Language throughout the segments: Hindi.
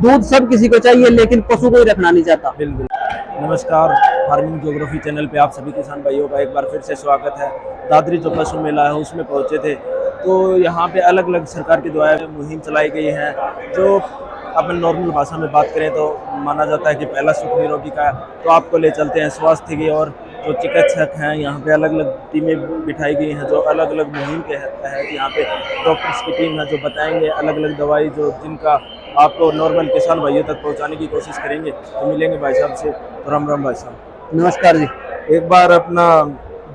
दूध सब किसी को चाहिए, लेकिन पशु को ही रखना नहीं चाहता। बिल्कुल। नमस्कार, फार्मिंग ज्योग्राफी चैनल पे आप सभी किसान भाइयों का एक बार फिर से स्वागत है। दादरी जो पशु मेला है उसमें पहुंचे थे, तो यहाँ पे अलग अलग सरकार के द्वारा मुहिम चलाई गई है। जो अपन नॉर्मल भाषा में बात करें तो माना जाता है कि पहला सुख निरोगी का, तो आपको ले चलते हैं स्वास्थ्य की। और जो चिकित्सक हैं यहाँ पे अलग अलग टीमें बिठाई गई हैं जो अलग अलग मुहिम के तहत यहाँ पे डॉक्टर्स की टीम है जो बताएंगे अलग अलग दवाई जो जिनका आपको नॉर्मल किसान भाइयों तक पहुँचाने की कोशिश करेंगे। तो मिलेंगे भाई साहब से। तो राम राम भाई साहब। नमस्कार जी। एक बार अपना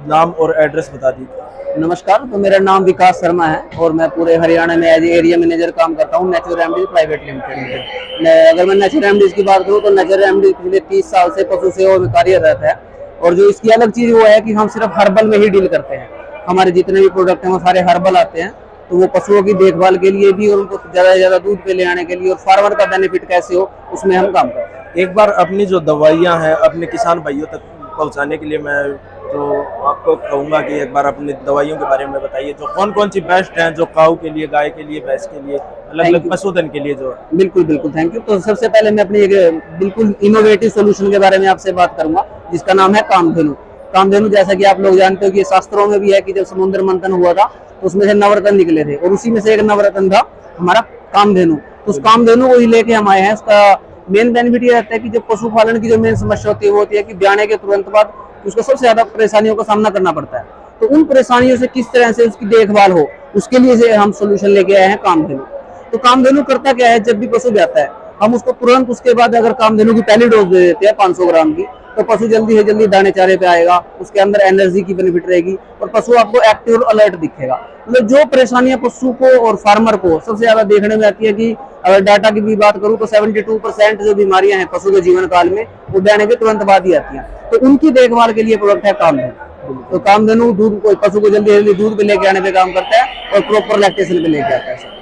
नाम और एड्रेस बता दीजिए। नमस्कार, तो मेरा नाम विकास शर्मा है और मैं पूरे हरियाणा में एज एरिया मैनेजर काम करता हूँ नेचुरल रेमेडीज प्राइवेट लिमिटेड में। अगर मैं नेचुरल रेमेडीज की बात करूँ तो नेचुरल रेमेडीज पिछले 30 साल से पशु सेवा में कार्यरत है। और जो इसकी अलग चीज वो है कि हम सिर्फ हर्बल में ही डील करते हैं। हमारे जितने भी प्रोडक्ट हैं वो सारे हर्बल आते हैं, तो वो पशुओं की देखभाल के लिए भी और उनको ज्यादा से ज्यादा दूध पे ले आने के लिए और फार्मर का बेनिफिट कैसे हो उसमें हम काम करते हैं। एक बार अपनी जो दवाइयाँ हैं अपने किसान भाइयों तक पहुँचाने के लिए मैं तो आपको कहूँगा कि एक बार अपनी दवाइयों के बारे में बताइए, जो कौन कौन सी बेस्ट हैं, जो काऊ के लिए, गाय के लिए, भैंस के लिए, अलग अलग पशुधन के लिए जो। बिल्कुल बिल्कुल, थैंक यू। तो सबसे पहले मैं अपनी एक बिल्कुल इनोवेटिव सोल्यूशन के बारे में आपसे बात करूंगा जिसका नाम है कामधेनु। कामधेनु जैसा कि आप लोग जानते हो कि शास्त्रों में भी है कि जब समुद्र मंथन हुआ था तो उसमें से नवरत्न निकले थे और उसी में से एक नवरत्न था हमारा कामधेनु। तो उस कामधेनु को ही लेके हम आए हैं। उसका मेन बेनिफिट ये रहता है कि जब पशुपालन की जो मेन समस्या होती है वो होती है कि ब्याने के तुरंत बाद उसको सबसे ज्यादा परेशानियों का सामना करना पड़ता है। तो उन परेशानियों से किस तरह से उसकी देखभाल हो उसके लिए से हम सोल्यूशन लेके आए हैं कामधेनु। तो कामधेनु करता क्या है, जब भी पशु ब्याता है हम उसको तुरंत उसके बाद अगर कामधेनु की पहली डोज दे देते हैं 500 ग्राम की, तो पशु जल्दी से जल्दी दाने चारे पे आएगा, उसके अंदर एनर्जी की बेनिफिट रहेगी और पशु आपको एक्टिव और अलर्ट दिखेगा। मतलब जो परेशानियां पशु को और फार्मर को सबसे ज्यादा देखने में आती है कि अगर डाटा की भी बात करूं तो 72% जो बीमारियां हैं पशु के जीवन काल में वो ब्याने के तुरंत बाद ही आती हैं। तो उनकी देखभाल के लिए प्रोडक्ट है कामधेनु। तो कामधेनु दूध को पशु को जल्दी जल्दी दूध पे लेके आने पे काम करता है और प्रॉपर लैक्टेशन पे लेके आता है।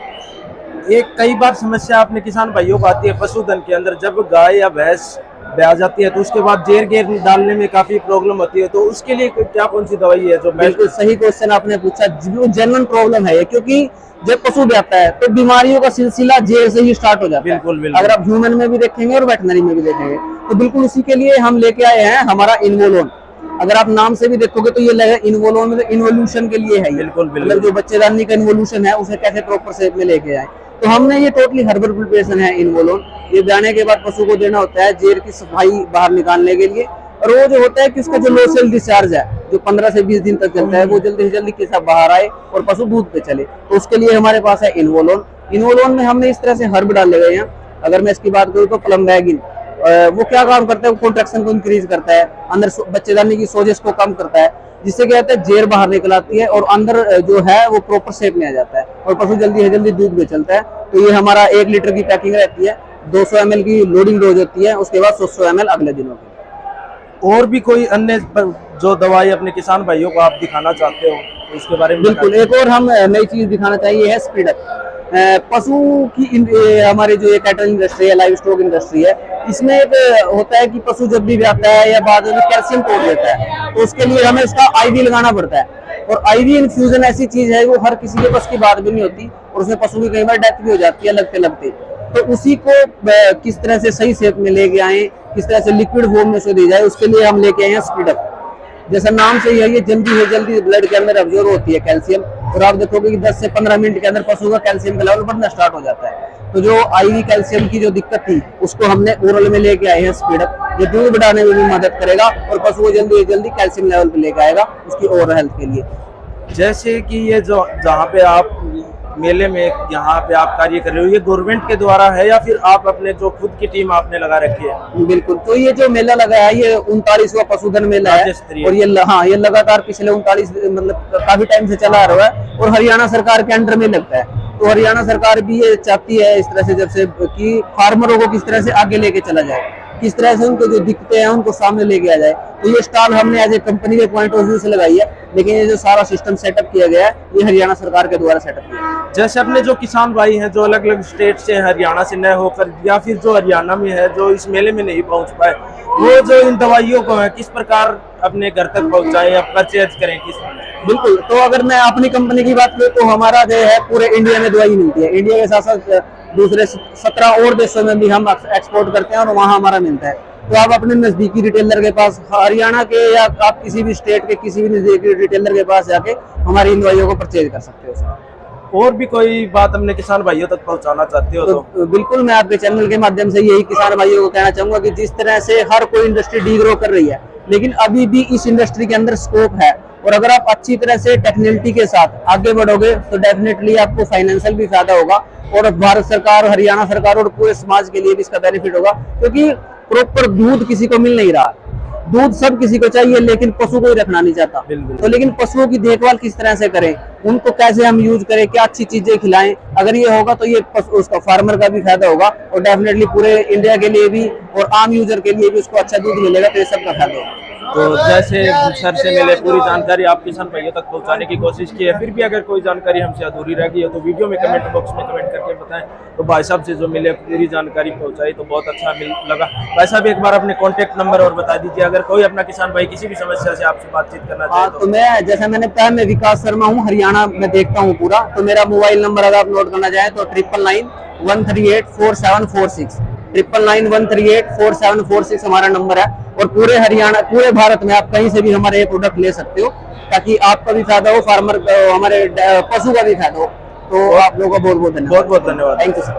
एक कई बार समस्या अपने किसान भाइयों को आती है पशुधन के अंदर, जब गाय या भैंस ब्याह जाती है तो उसके बाद जेर गेर डालने में काफी प्रॉब्लम होती है, तो उसके लिए क्या कौन सी दवाई है जो। बिल्कुल सही क्वेश्चन आपने पूछा, जेन्युइन प्रॉब्लम है ये, क्योंकि जब पशु ब्याता है तो बीमारियों का सिलसिला जेर से ही स्टार्ट हो जाता है। बिल्कुल। अगर आप ह्यूमन में भी देखेंगे और वेटनरी में भी देखेंगे तो बिल्कुल उसी के लिए हम लेके आए हैं हमारा इन्वोलोन। अगर आप नाम से भी देखोगे तो ये लगे इन्वोलोन में इन्वोल्यूशन के लिए है। बिल्कुल। मतलब जो बच्चेदानी का इन्वोल्यूशन है उसे कैसे प्रॉपर शेप में लेके आए, तो हमने ये टोटली हर्बल प्रिपरेशन है इन्वोलोन। ये ब्याने के बाद पशु को देना होता है जेर की सफाई बाहर निकालने के लिए। और वो जो होता है कि उसका जो लो सेल डिस्चार्ज है जो 15 से 20 दिन तक चलता है वो जल्दी से जल्दी के साथ बाहर आए और पशु दूध पे चले, तो उसके लिए हमारे पास है इन्वोलोन। इन्वोलोन में हमने इस तरह से हर्ब डाले गए हैं। अगर मैं इसकी बात करूँ तो प्लम्बैगिन, वो क्या काम करता है, वो कॉन्ट्रैक्शन को इंक्रीज करता है, अंदर बच्चेदानी की सोजिश को कम करता है, जिससे क्या होता है जेर बाहर निकल आती है और अंदर जो है वो प्रॉपर शेप में आ जाता है और पशु जल्दी से जल्दी दूध में चलता है। तो ये हमारा 1 लीटर की पैकिंग रहती है, 200 ml की लोडिंग डोज होती है, उसके बाद 100 ml अगले दिनों की। और भी कोई अन्य जो दवाई अपने किसान भाइयों को आप दिखाना चाहते हो तो उसके बारे में। बिल्कुल, एक और हम नई चीज दिखाना चाहिए है स्पीडअप। पशु की हमारी जो कैटल इंडस्ट्री है, लाइव स्टॉक इंडस्ट्री है, इसमें एक होता है कि पशु जब भी ब्याता है या बाद में कैल्शियम तोड़ देता है तो उसके लिए हमें इसका आईवी लगाना पड़ता है। और आईवी इन्फ्यूजन ऐसी चीज है वो हर किसी के बस की बात भी नहीं होती और उसमें पशु की कई बार डेथ भी हो जाती है लगते लगते। तो उसी को किस तरह से सही शेप में लेके आए, किस तरह से लिक्विड फॉर्म में से दी जाए, उसके लिए हम लेके आए हैं स्पीडअप। जैसा नाम से ही है, ये जल्दी से जल्दी ब्लड के अंदर अब्जॉर्ब होती है कैल्शियम और आप देखोगे कि 10 से 15 मिनट के अंदर पशु का कैल्शियम का लेवल बढ़ना स्टार्ट हो जाता है। तो जो आईवी कैल्शियम की जो दिक्कत थी उसको हमने ओरल में लेके आए हैं स्पीडअप। ये दूध बढ़ाने में भी मदद करेगा और पशु को जल्दी से जल्दी कैल्शियम लेवल पे लेके आएगा उसकी ओवरऑल हेल्थ के लिए। जैसे कि ये जो जहाँ पे आप मेले में यहाँ पे आप कार्य कर रहे हो, ये गवर्नमेंट के द्वारा है या फिर आप अपने जो खुद की टीम आपने लगा रखी है? बिल्कुल, तो ये जो मेला लगा है ये 39वां पशुधन मेला है और ये लगातार पिछले 39 मतलब काफी टाइम से चला आ रहा है और हरियाणा सरकार के अंडर में लगता है। तो हरियाणा सरकार भी ये चाहती है इस तरह से जब से कि फार्मरों को किस तरह से आगे लेके चला जाए, किस तरह से उनको जो दिक्कतें हैं उनको सामने लेके आ जाए। तो ये स्टॉल हमने एज ए कंपनी के पॉइंट ऑफ व्यू से लगाई है, लेकिन ये जो सारा सिस्टम सेटअप किया गया है ये हरियाणा सरकार के द्वारा सेटअप किया है। जैसे अपने जो किसान भाई हैं जो अलग अलग स्टेट से, हरियाणा से न होकर या फिर जो हरियाणा में है जो इस मेले में नहीं पहुंच पाए, वो जो इन दवाइयों को है किस प्रकार अपने घर तक पहुंचाएं या परचेज करें किस? बिल्कुल, तो अगर मैं अपनी कंपनी की बात करूं तो हमारा जो है पूरे इंडिया में दवाई मिलती है। इंडिया के साथ साथ दूसरे 17 और देशों में भी हम एक्सपोर्ट करते हैं और वहाँ हमारा मिलता है। तो आप अपने नजदीकी रिटेलर के पास, हरियाणा के या आप किसी भी स्टेट के किसी भी नजदीकी रिटेलर के पास जाके हमारी इन दवाइयों को परचेज कर सकते हो सर। और भी कोई बात हमने किसान भाइयों तक पहुंचाना चाहते हो तो बिल्कुल मैं आपके चैनल के माध्यम से यही किसान भाइयों को कहना चाहूंगा कि जिस तरह से हर कोई इंडस्ट्री डीग्रो कर रही है, लेकिन अभी भी इस इंडस्ट्री के अंदर स्कोप है, और अगर आप अच्छी तरह से टेक्निकलिटी के साथ आगे बढ़ोगे तो डेफिनेटली आपको फाइनेंशियल भी फायदा होगा, और भारत सरकार, हरियाणा सरकार और पूरे समाज के लिए भी इसका बेनिफिट होगा। क्योंकि प्रॉपर दूध किसी को मिल नहीं रहा, दूध सब किसी को चाहिए लेकिन पशु कोई रखना नहीं चाहता। तो लेकिन पशुओं की देखभाल किस तरह से करें, उनको कैसे हम यूज करें, क्या अच्छी चीजें खिलाएं, अगर ये होगा तो ये उसका फार्मर का भी फायदा होगा, और डेफिनेटली पूरे इंडिया के लिए भी और आम यूजर के लिए भी उसको अच्छा दूध मिलेगा, तो ये सबका फायदा होगा। तो जैसे सर से मिले पूरी जानकारी आप किसान भाइयों तक पहुंचाने की कोशिश की है, फिर भी अगर कोई जानकारी हमसे अधूरी रह गई है तो वीडियो में कमेंट बॉक्स में कमेंट करके बताएं। तो भाई साहब से जो मिले पूरी जानकारी पहुंचाई तो बहुत अच्छा लगा। भाई साहब एक बार अपने कॉन्टेक्ट नंबर और बता दीजिए, अगर कोई अपना किसान भाई किसी भी समस्या से आपसे बातचीत करना चाहे तो मैं, जैसा मैंने बताया, मैं विकास शर्मा हूँ, हरियाणा में देखता हूँ पूरा। तो मेरा मोबाइल नंबर अगर आप नोट करना चाहें तो 9991384746, 9991384746 हमारा नंबर है। और पूरे हरियाणा, पूरे भारत में आप कहीं से भी हमारे ये प्रोडक्ट ले सकते हो, ताकि आपका भी फायदा हो, फार्मर, हमारे पशु का भी फायदा हो। तो आप लोगों का बहुत बहुत धन्यवाद। बहुत बहुत धन्यवाद। Thank you sir.